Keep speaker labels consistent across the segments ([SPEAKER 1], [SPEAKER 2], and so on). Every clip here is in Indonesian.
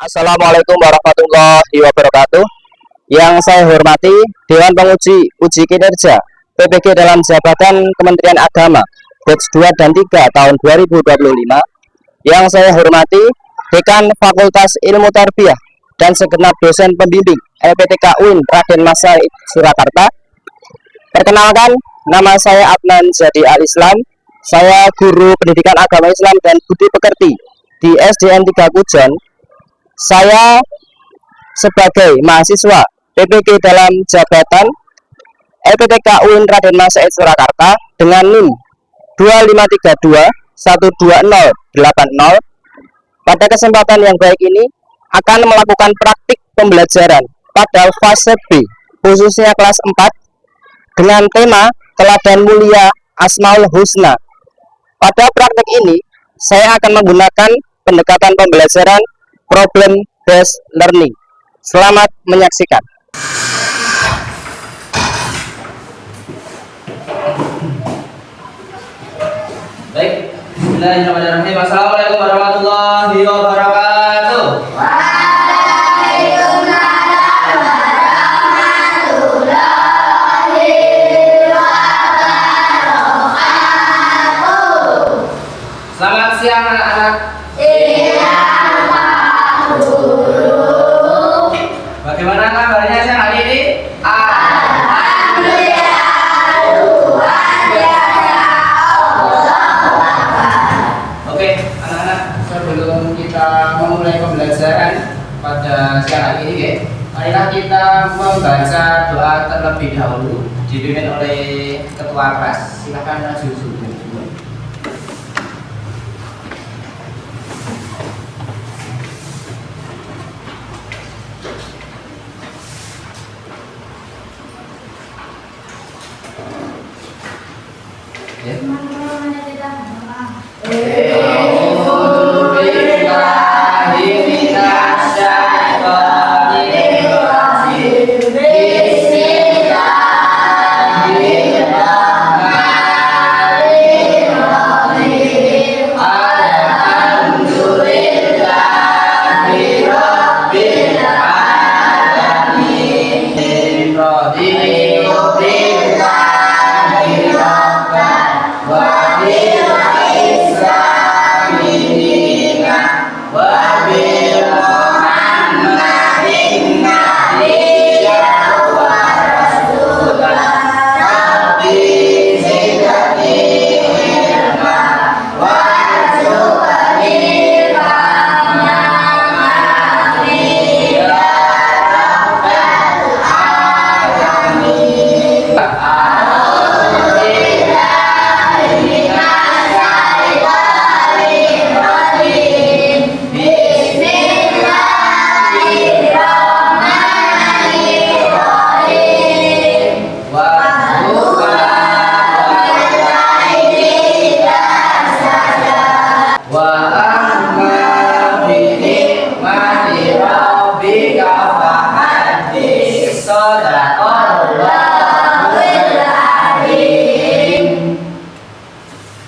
[SPEAKER 1] Assalamualaikum warahmatullahi wabarakatuh. Yang saya hormati Dewan Penguji Uji Kinerja PPG dalam jabatan Kementerian Agama batch 2 dan 3 tahun 2025. Yang saya hormati Dekan Fakultas Ilmu Tarbiyah dan segenap dosen pembimbing LPTK UIN Raden Mas Said Surakarta. Perkenalkan, nama saya Adnan Jadi Al-Islam. Saya guru pendidikan agama Islam dan budi pekerti di SDN 3 Kujon. Saya sebagai mahasiswa PPG dalam jabatan LPTK UIN Raden Mas Said Surakarta dengan NIM 2532120080. Pada kesempatan yang baik ini akan melakukan praktik pembelajaran pada fase B, khususnya kelas 4 dengan tema Teladan Mulia Asmaul Husna. Pada praktik ini saya akan menggunakan pendekatan pembelajaran problem based learning. Selamat menyaksikan.
[SPEAKER 2] Baik, bismillahirrahmanirrahim. Assalamualaikum warahmatullahi wabarakatuh.
[SPEAKER 3] Waalaikumsalam warahmatullahi wabarakatuh.
[SPEAKER 2] Selamat siang anak-anak.
[SPEAKER 3] Siang Pak Guru.
[SPEAKER 2] Bagaimana kabarnya siang hari ini?
[SPEAKER 3] Alhamdulillah luar biasa.
[SPEAKER 2] Oke, anak-anak, sebelum kita memulai pembelajaran pada siang hari ini, marilah kita membaca doa terlebih dahulu dipimpin oleh ketua kelas. Silakan maju.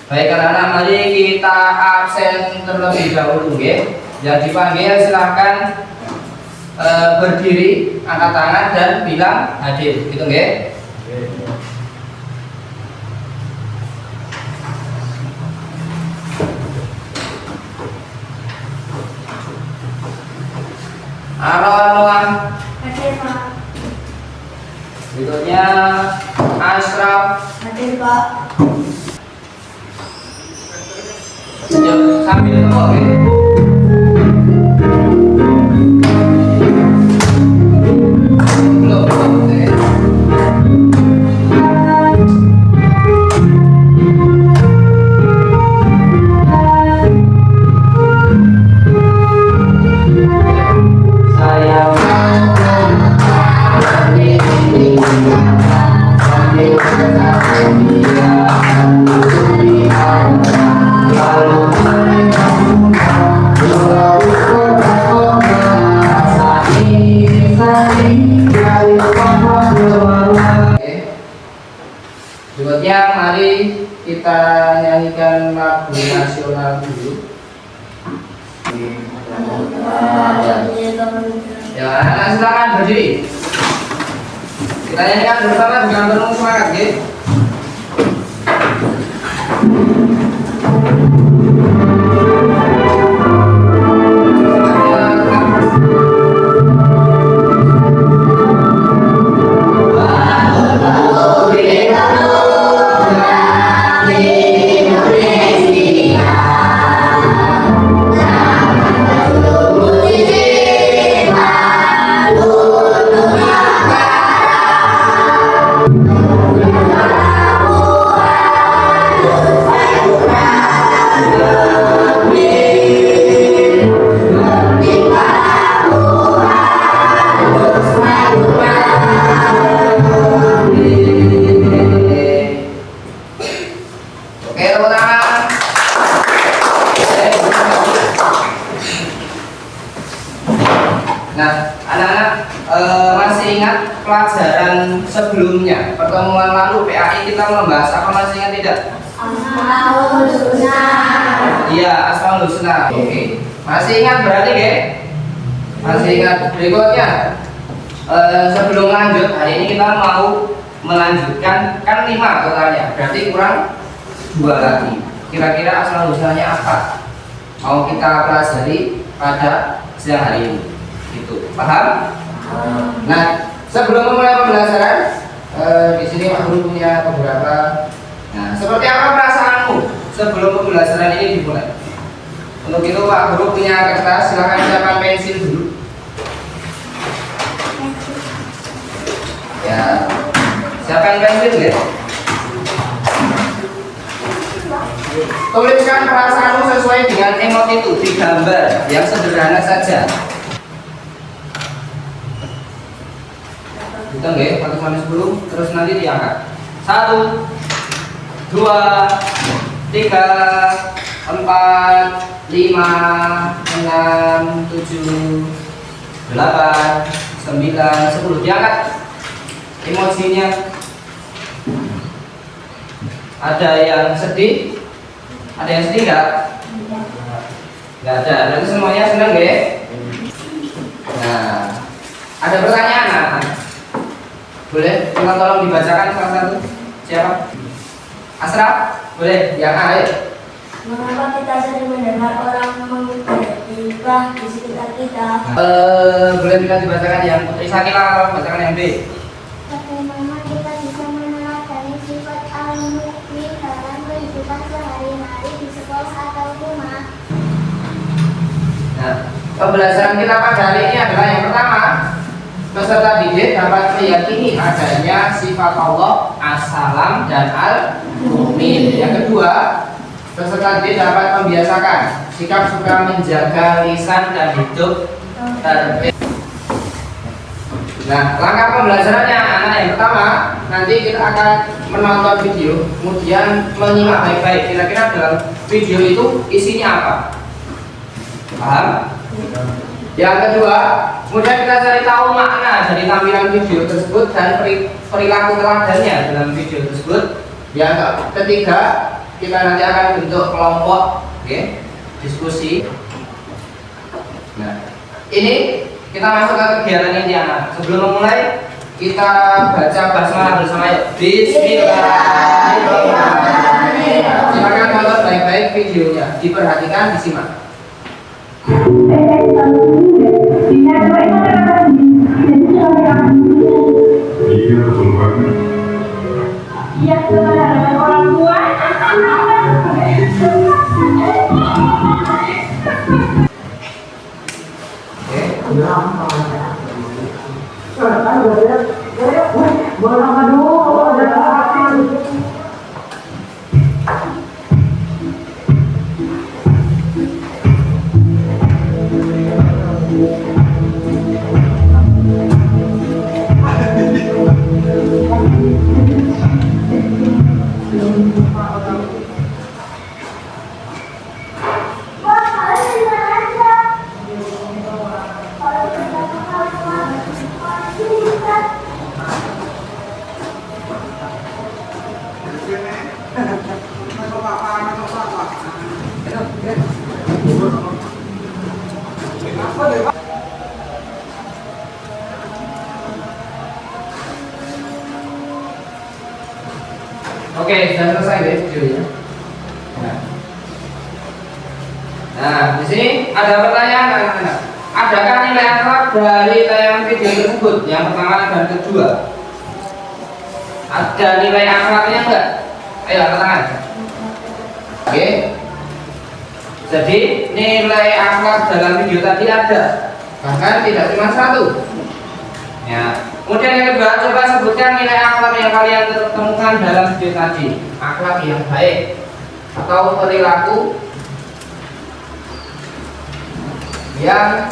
[SPEAKER 2] Baik anak-anak, mari kita absen terlebih dahulu, Yang dipanggil silahkan berdiri, angkat tangan dan bilang hadir, gitu, Aron,
[SPEAKER 3] Hadir Pak.
[SPEAKER 2] berikutnya Ashraf,
[SPEAKER 3] Hadir Pak.
[SPEAKER 2] sambil tepuk, Berikutnya mari kita nyanyikan lagu nasional dulu. Ya, anak silakan berdiri. Kita nyanyikan bersama dengan penuh semangat, ya. Oke, tepuk tangan. Nah, anak-anak masih ingat pelajaran sebelumnya? Pertemuan lalu PAI kita membahas apa, masih ingat tidak?
[SPEAKER 3] Asmaul Husna.
[SPEAKER 2] Iya, Asmaul Husna. Oke. Masih ingat berarti, ya? Masih ingat. Berikutnya, sebelum lanjut, hari ini kita mau melanjutkan, kan 5 totalnya, berarti kurang 2 lagi. Kira-kira Asmaul Husnanya apa? Mau kita pelajari pada siang hari ini. Gitu. Paham? Nah, sebelum memulai pembelajaran, di sini Pak Guru punya beberapa. Nah, seperti apa perasaanmu sebelum pembelajaran ini dimulai? Untuk itu Pak Guru punya kertas, silakan siapkan pensil dulu. Ya, siapkan pensil, ya. Tuliskan perasaanmu sesuai dengan emot itu di gambar yang sederhana saja. Hitung, ya, 1 sampai 10, terus nanti diangkat. 1, 2, 3, 4, 5, 6, 7, 8, 9, 10. Diangkat emosinya. Ada yang sedih? Ada yang sedih nggak? Nggak ada. Berarti semuanya senang, ya? Nah, ada pertanyaan, nah. Boleh? Tolong dibacakan salah satu. Siapa? Asraf? Boleh? Yang A, ayo.
[SPEAKER 3] Mengapa kita sering mendengar orang menggibah di sekitar kita?
[SPEAKER 2] Boleh juga dibacakan yang Putri Sakila, bacakan yang B.
[SPEAKER 3] Bagaimana kita bisa meneladani sifat al-mukmin dalam kehidupan sehari-hari di sekolah atau rumah?
[SPEAKER 2] Nah, pembelajaran kita pada hari ini adalah yang pertama, peserta didik dapat meyakini adanya sifat Allah as-salam dan al-mu'min. Yang kedua, peserta didik dapat membiasakan sikap suka menjaga lisan dan hidup tertib. Nah, langkah pembelajarannya anak yang pertama, nanti kita akan menonton video, kemudian menyimak baik-baik kira-kira dalam video itu isinya apa. Paham? Yang kedua, kemudian kita cari tahu makna dari tampilan video tersebut dan perilaku teladannya dalam video tersebut. Yang ketiga, kita nanti akan bentuk kelompok, oke, diskusi. Nah, ini kita masuk ke kegiatan inti anak. Sebelum memulai, kita baca basmalah bersama, yuk. Bismillahirrahmanirrahim. Silakan tonton baik-baik videonya, diperhatikan, disimak.
[SPEAKER 4] Iya, kepada orang tua.
[SPEAKER 2] Oke, sudah selesai guys videonya. Nah, di sini ada pertanyaan anak-anak. Adakah nilai akhlak dari tayangan video tersebut? Yang pertama dan kedua. Ada nilai akhlaknya enggak? Ayo angkat tangan. Oke. Jadi nilai akhlak dalam video tadi ada, bahkan tidak cuma satu. Ya. Kemudian yang kedua, coba sebutkan nilai akhlak yang kalian temukan dalam video tadi. Akhlak yang baik atau perilaku yang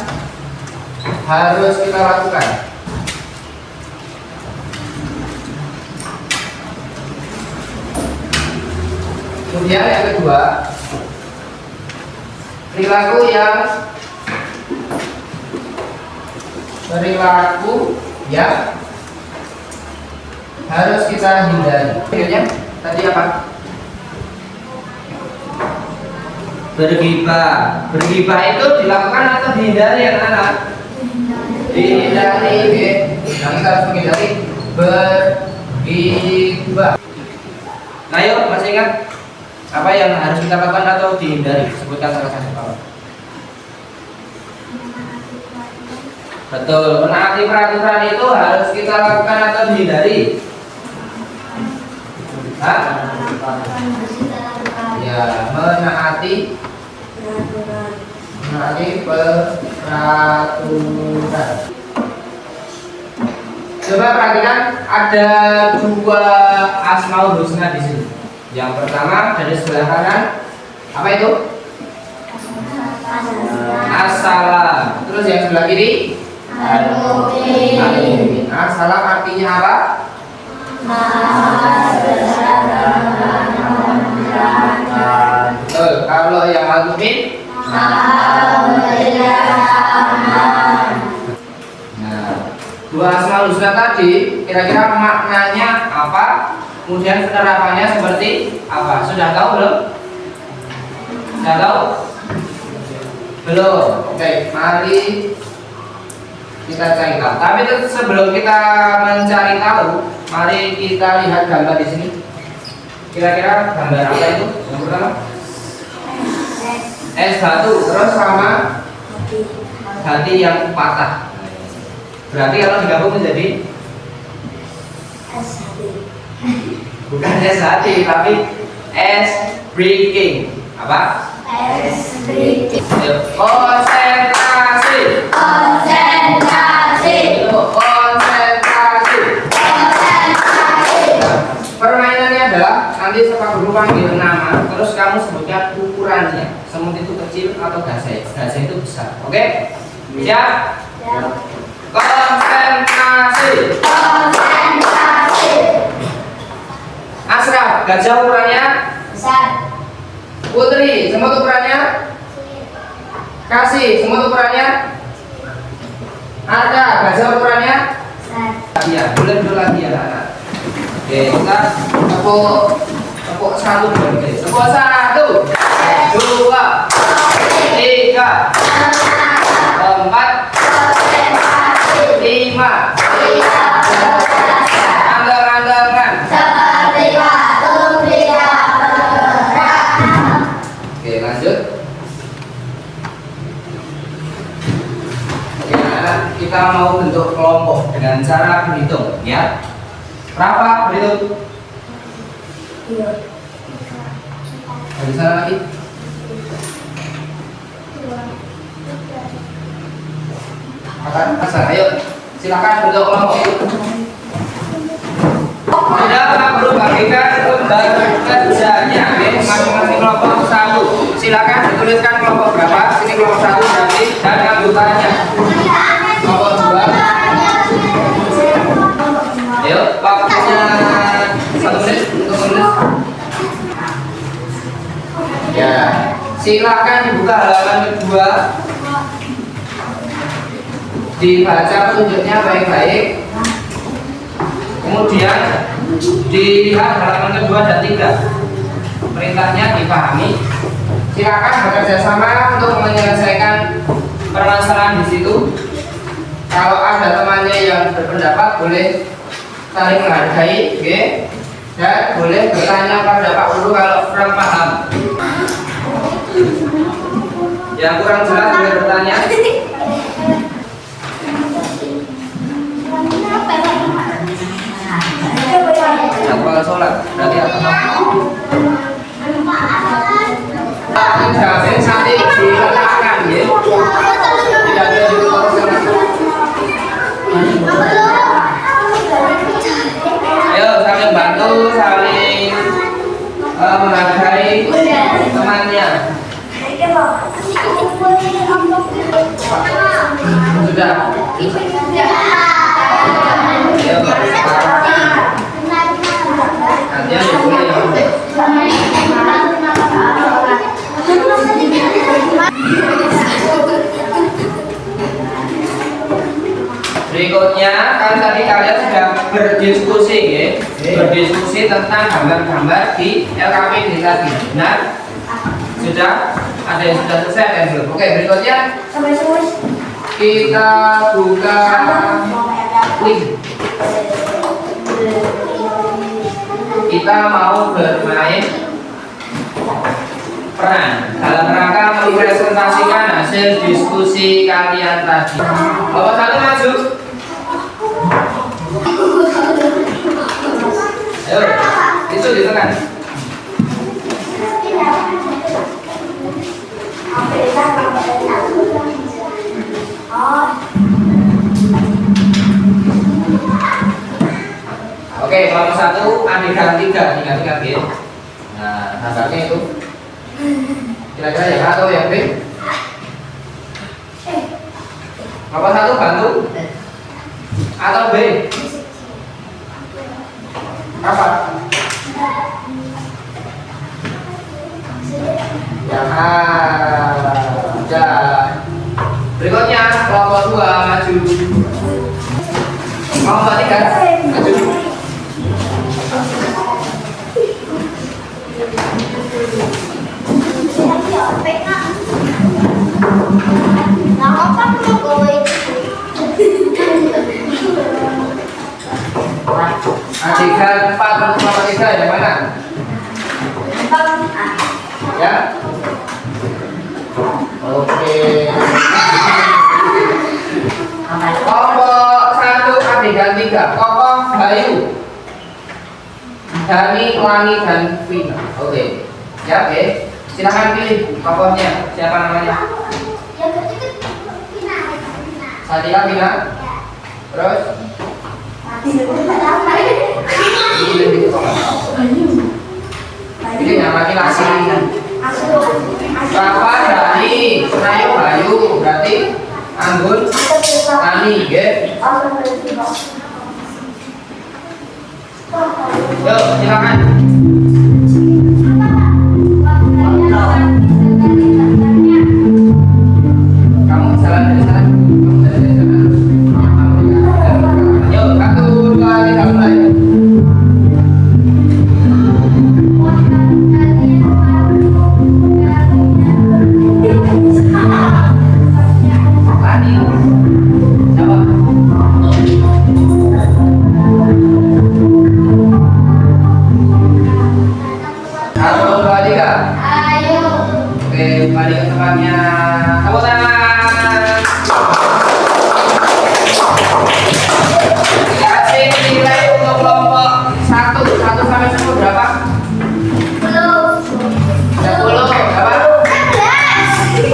[SPEAKER 2] harus kita lakukan. Kemudian yang kedua, perilaku yang harus kita hindari. Videonya tadi apa? Bergibah. Bergibah itu dilakukan atau dihindari ya anak-anak? Dihindari, oke. Nah, kita harus menghindari bergibah. Nah, yuk masih ingat apa yang harus kita lakukan atau dihindari? Sebutkan salah satu. Betul, menaati peraturan itu harus kita lakukan atau dihindari? Hah? Ya, menaati peraturan. Coba perhatikan, ada dua asmaul husna di sini. Yang pertama dari sebelah kanan, apa itu? Assalam. Terus yang sebelah kiri? Al-Mu'min. Assalam artinya apa? Betul. Kalau yang Al-Mu'min? Nah, dua asmaul husna tadi kira-kira maknanya apa? Kemudian penerapannya seperti apa? Sudah tahu belum? Sudah tahu? Belum. Oke, mari kita cari tahu. Tapi sebelum kita mencari tahu, mari kita lihat gambar di sini. Kira-kira gambar apa itu? Yang pertama? Es batu, terus sama hati yang patah. Berarti kalau digabung menjadi bukan es hati, tapi es breaking. Apa?
[SPEAKER 3] Es breaking.
[SPEAKER 2] Konsentrasi. Permainannya adalah nanti sepak guru panggil nama, terus kamu sebutkan ukurannya. Semut itu kecil atau gajah? Gajah itu besar. Oke? Siap? Konsentrasi. Asraf, gajah ukurannya
[SPEAKER 3] Besar.
[SPEAKER 2] Putri, semut ukurannya? Kasih, semut ukurannya? Arka, gajah ukurannya?
[SPEAKER 3] Besar.
[SPEAKER 2] Iya, boleh dulu lagi ya anak. Oke, kita tepuk satu dulu. Tepuk 1, 2, 3, 4, 5. Andang-andangan. Oke, lanjut. Oke, anak, kita mau bentuk kelompok dengan cara berhitung, ya. Berapa berhitung? Dari sana lagi. Akan pasang, ayo. Silakan bentuk kelompok. Anda perlu bagikan lembar kerjanya, masing-masing kelompok 1. Silakan dituliskan kelompok berapa. Sini kelompok 1 berarti dan anggotanya. Kelompok 2. Ayo, waktunya 1 menit untuk menulis. Ya, silakan dibuka halaman kedua. Dibaca petunjuknya baik-baik. Kemudian dilihat halaman kedua dan 3. Perintahnya dipahami. Silakan bekerja sama untuk menyelesaikan permasalahan di situ. Kalau ada temannya yang berpendapat boleh saling menghargai, oke? Dan boleh bertanya pada Pak Guru kalau kurang paham. Yang kurang jelas boleh bertanya. Yang kurang sholat berarti apa? Jamin nanti diletakkan ya. Tidak ada di ayo saling bantu, saling menghargai temannya. Sudah. Ayo, nanti yang boleh ya. Berikutnya kan tadi kalian sudah berdiskusi ya, berdiskusi tentang gambar-gambar di LKPD tadi. Benar? Sudah? Ada yang sudah selesai dan belum? Oke, berikutnya kita buka link. Kita mau bermain peran dalam rangka mempresentasikan hasil diskusi kalian tadi. Bapak satu maju. Ayo, itu ditekan. Oke, kalau satu adegan tiga B. Nah, gambarnya itu kira-kira yang A atau yang B? Bapak satu bantu atau B? Apa? Yang A. Ya. Berikutnya kelompok 2 maju. Kelompok 3 maju. Adegan 4 untuk kelompok 3 yang mana? Ya. Oke. Kelompok 1 adegan 3 tokoh Bayu, Dani, Wangi, dan Vina. Oke. Ya, oke. Silahkan pilih tokohnya. Siapa namanya? Satila, Vina. Terus? Ini nama laki-laki. Rafa, Dani, Senayo, Bayu. Berarti Anggun, Tani, ya. Yuk, silakan. Kamu jalan dari sana. Yuk, 1, 2, 3, mulai. Tani, jawab. 1, 2, 3.
[SPEAKER 3] Ayo.
[SPEAKER 2] Oke, balik ke tempatnya. Tepuk tangan. Kasih nilai untuk kelompok 1 sampai 10 berapa? 10 berapa? 10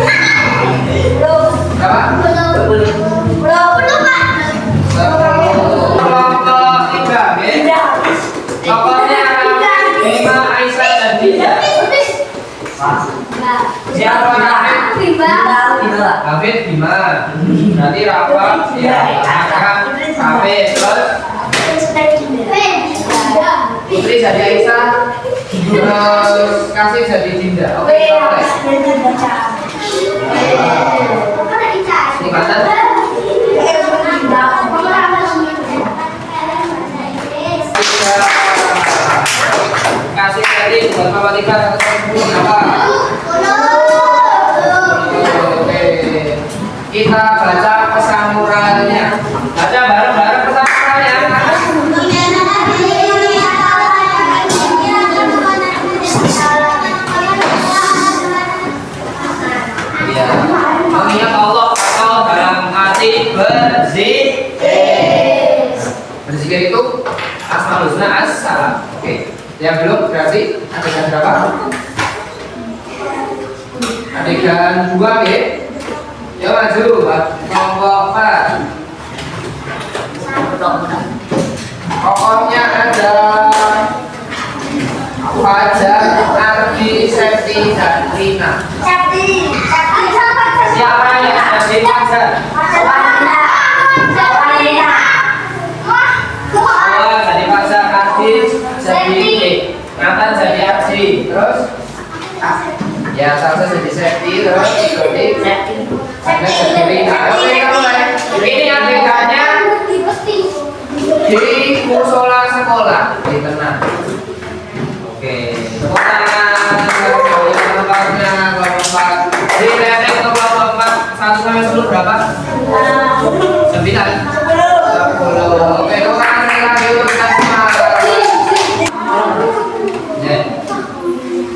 [SPEAKER 2] berapa? 10 kelompok 3, ya? Tokohnya Bima, Aisyah, dan Dinda. Siapa namanya? Hafid, Bima. Berarti Rafa, ya, Aka, Hafid, terus Putri jadi Aisyah, terus Kasih jadi Dinda. Oke, boleh. Ini mana? Kasih tadi buat Bapak 3 berapa? Oke. Kita baca pesan moralnya. Baca bareng-bareng pesan moralnya. assalam. Oke. Yang belum berarti adegan berapa? Adegan 2 ya. Ya maju, kelompok 4. Pokoknya ada Fajar, Ardi, Septi, dan Rina. Siapa yang jadi Fajar? Oh, jadi Fajar, Ardi, jadi Nathan jadi Ardi. Terus ya Salsa jadi Septi, terus jadi Agnes jadi Rina. Oke, kamu mulai. Ini adegannya di musola sekolah di tengah. Oke, tepuk tangan. Kelompoknya kelompok 4. Jadi rating kelompok 4 1 sampai 10 berapa? 9. 10. Oke, tepuk tangan lagi untuk kita semua. Ya.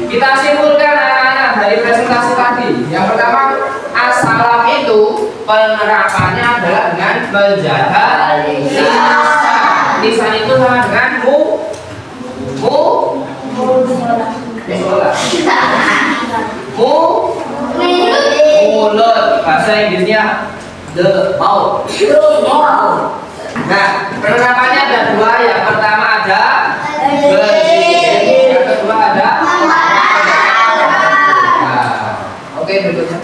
[SPEAKER 2] Kita simpulkan anak-anak dari presentasi tadi. Yang pertama, assalam itu penerapannya adalah dengan menjaga lisan itu sama dengan mulut. Bahasa Inggrisnya the mouth. Nah, penerapannya ada 2. Yang pertama ada berzikir, yang kedua ada oke, berikutnya.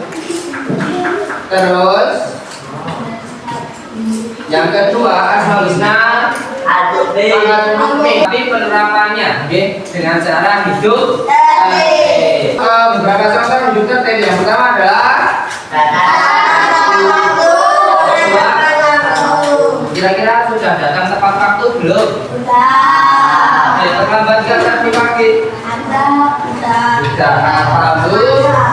[SPEAKER 2] Terus yang kedua asal husna tapi penerapannya dengan cara hidup beberapa contoh hidup tertib. Yang pertama adalah kira-kira sudah datang tepat waktu belum? Terlambat kan tadi pagi? Sudah. Alhamdulillah.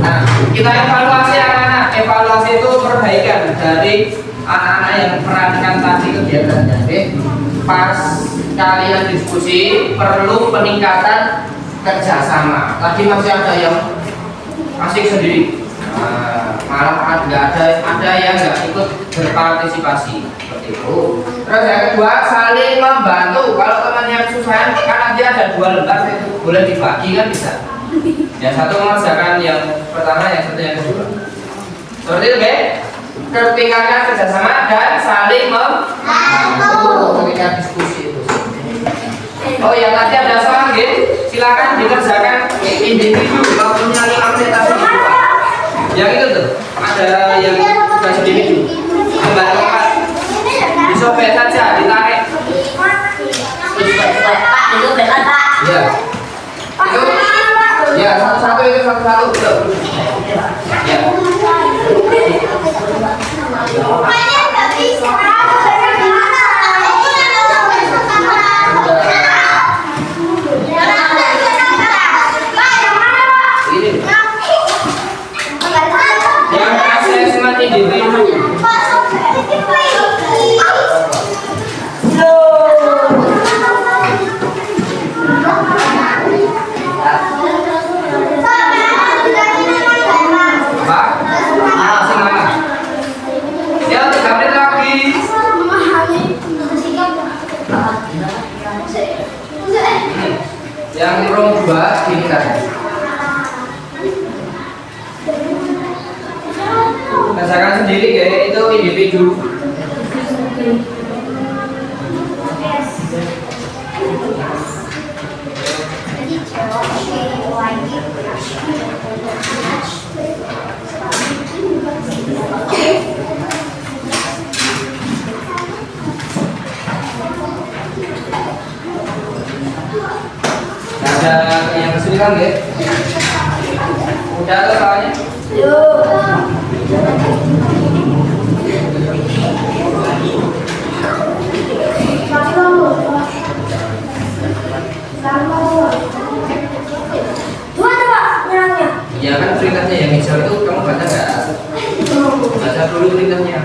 [SPEAKER 2] Nah, kita evaluasi anak-anak. Evaluasi itu perbaikan dari anak-anak yang perankan tadi kegiatannya. Pas kalian diskusi perlu peningkatan kerjasama. Tadi masih ada yang asik sendiri, malah ada yang nggak ikut berpartisipasi seperti itu. Terus yang kedua saling membantu. Kalau temannya kesusahan kan nanti ada 2 lembar itu boleh dibagi kan bisa. Yang satu mengerjakan yang pertama, yang satu yang kedua. Seperti itu, Bek. Ketingkatkan kerjasama dan saling membantu ketika diskusi itu. Oh ya, tadi ada soal, silakan dikerjakan individu. Kalau punya 5 menit tadi dibuka. Yang itu tuh ada yang tugas individu. Lembar 4. Disobek saja, ditarik. Ya. Itu ya satu-satu itu satu-satu. Ya. Yang asesmen individu. Yang rom 2 ini kan rasakan sendiri ya, itu individu. Ada yang kesulitan ya? Udah tuh soalnya? Ya kan perintahnya yang hijau itu kamu baca nggak? Baca dulu perintahnya.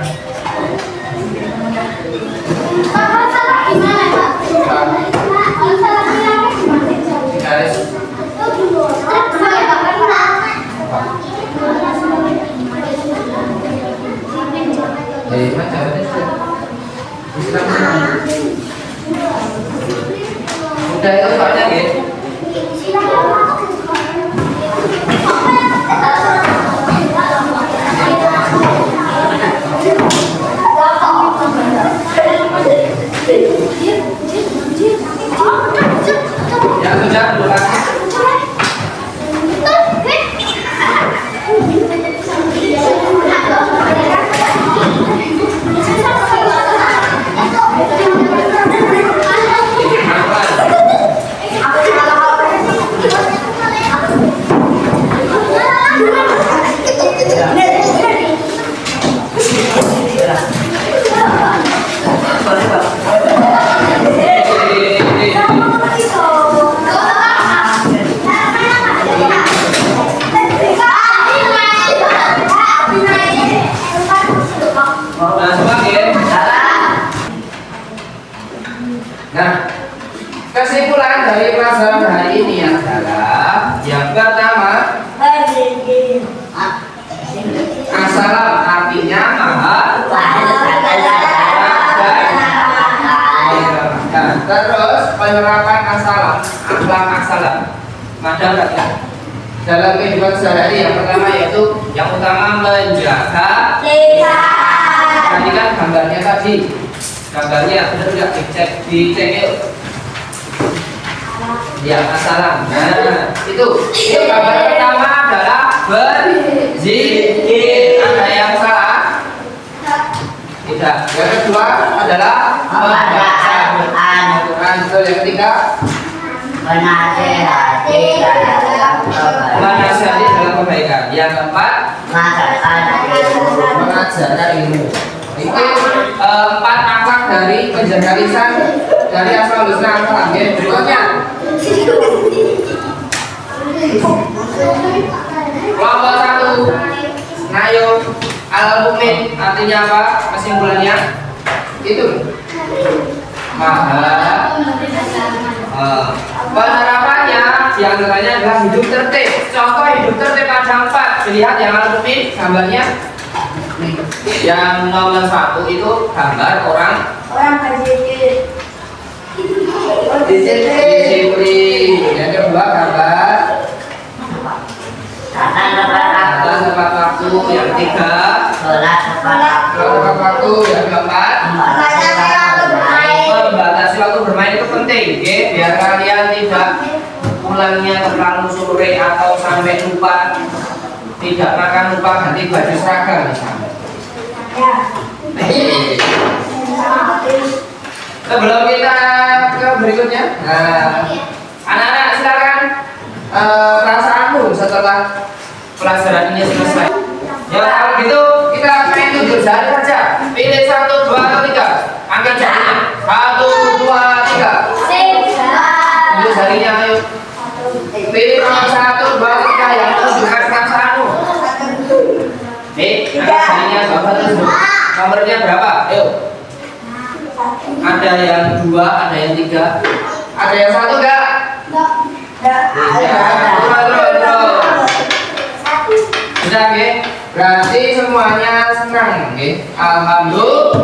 [SPEAKER 2] Garis. Udah itu soalnya gitu. Ya sudah, dulu Nah, kesimpulan dari pelajaran hari ini adalah yang pertama, assalam artinya maha. Nah, terus penerapan assalam, akhlak assalam. Ada nggak ya? Dalam kehidupan sehari-hari yang pertama yaitu yang utama menjaga. Tadi kan gambarnya tadi. Gambarnya benar nggak dicek yuk. Ya, assalam. Nah, itu gambar pertama adalah berzikir. Ada yang salah? Tidak. Yang kedua adalah membaca Al-Quran. Yang ketiga menasihati dalam kebaikan. Yang keempat mengajarkan ilmu. Itu 4 akhlak dari penjaga lisan dari Asmaul Husna Al-Kalam. Berikutnya kelompok 1 Nayo Al-Mu'min artinya apa? Kesimpulannya itu maha. Penerapannya diantaranya adalah hidup tertib. Contoh hidup tertib ada 4. Lihat yang Al-Mu'min gambarnya. Yang nomor 1 itu gambar orang disiplin. Yang kedua gambar tata tepat waktu. Yang ketiga sholat tepat waktu. Yang keempat membatasi waktu bermain itu penting, okay? Biar kalian tidak pulangnya terlalu sore atau sampai lupa, tidak makan lupa ganti baju seragam misalnya. Sebelum kita ke berikutnya, anak-anak silakan perasaanmu setelah pelajaran ini selesai. Ya kalau gitu kita main tunjuk jari saja. Pilih 1, 2 atau 3. Angkat jarinya. 1, 2, 3. Tunjuk jarinya ayo. Pilih nomor 1, 2, 3 yang menunjukkan perasaanmu. Angkat jarinya Bapak tersebut. Nomornya berapa? Ayo. Ada yang 2, ada yang 3. Ada yang 1 enggak? Sudah, oke? Berarti semuanya senang, oke? Alhamdulillah.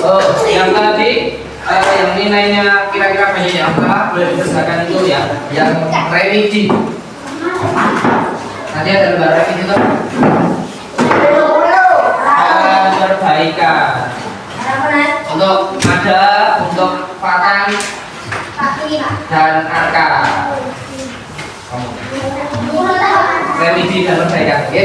[SPEAKER 2] Oh, yang tadi yang nilainya kira-kira banyak yang salah boleh dikerjakan itu ya, yang remedi. Nanti ada lembar remedi itu. Perbaikan. Untuk patang dan angka. Remedi dan perbaikan, oke?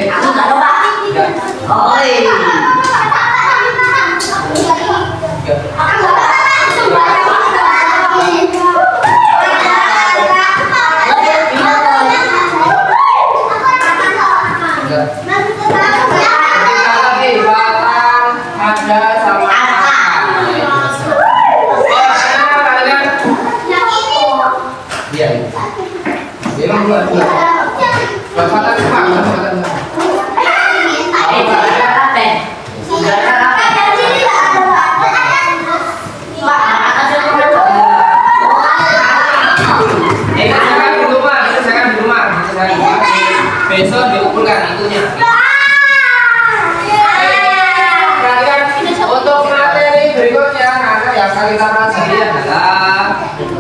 [SPEAKER 2] akan kita pelajari adalah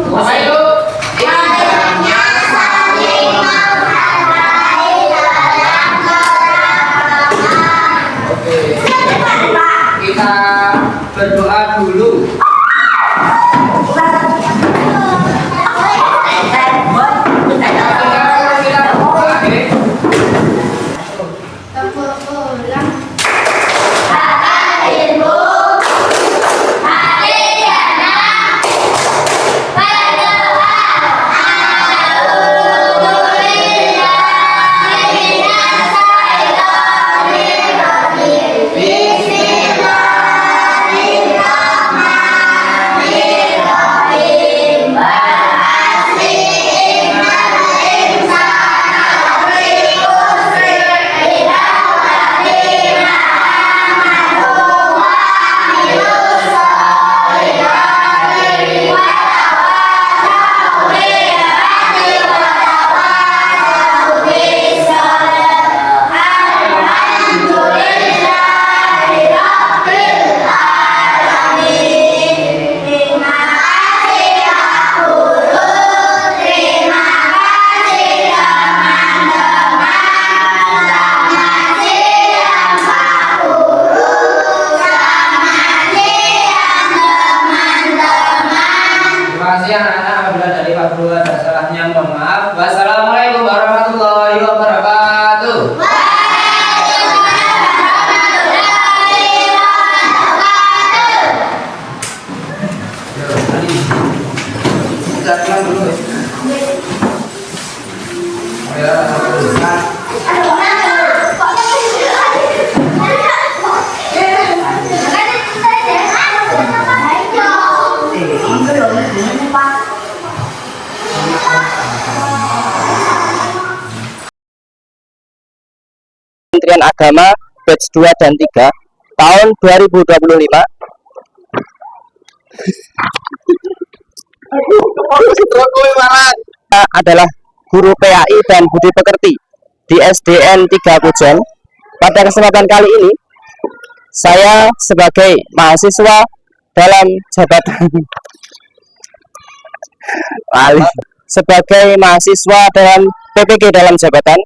[SPEAKER 2] apa itu? Indahnya saling menghargai dalam keberagaman. Oke. Kita berdoa dulu. Terima kasih anak-anak, apabila dari Pak Guru ada salahnya mohon maaf. Wassalamualaikum warahmatullahi wabarakatuh. Kita pulang dulu ya.
[SPEAKER 1] Kementerian Agama batch 2 dan 3 tahun 2025. Adalah guru PAI dan budi pekerti di SDN 3 Pujon. Pada kesempatan kali ini saya sebagai mahasiswa dalam jabatan sebagai mahasiswa dalam PPG dalam jabatan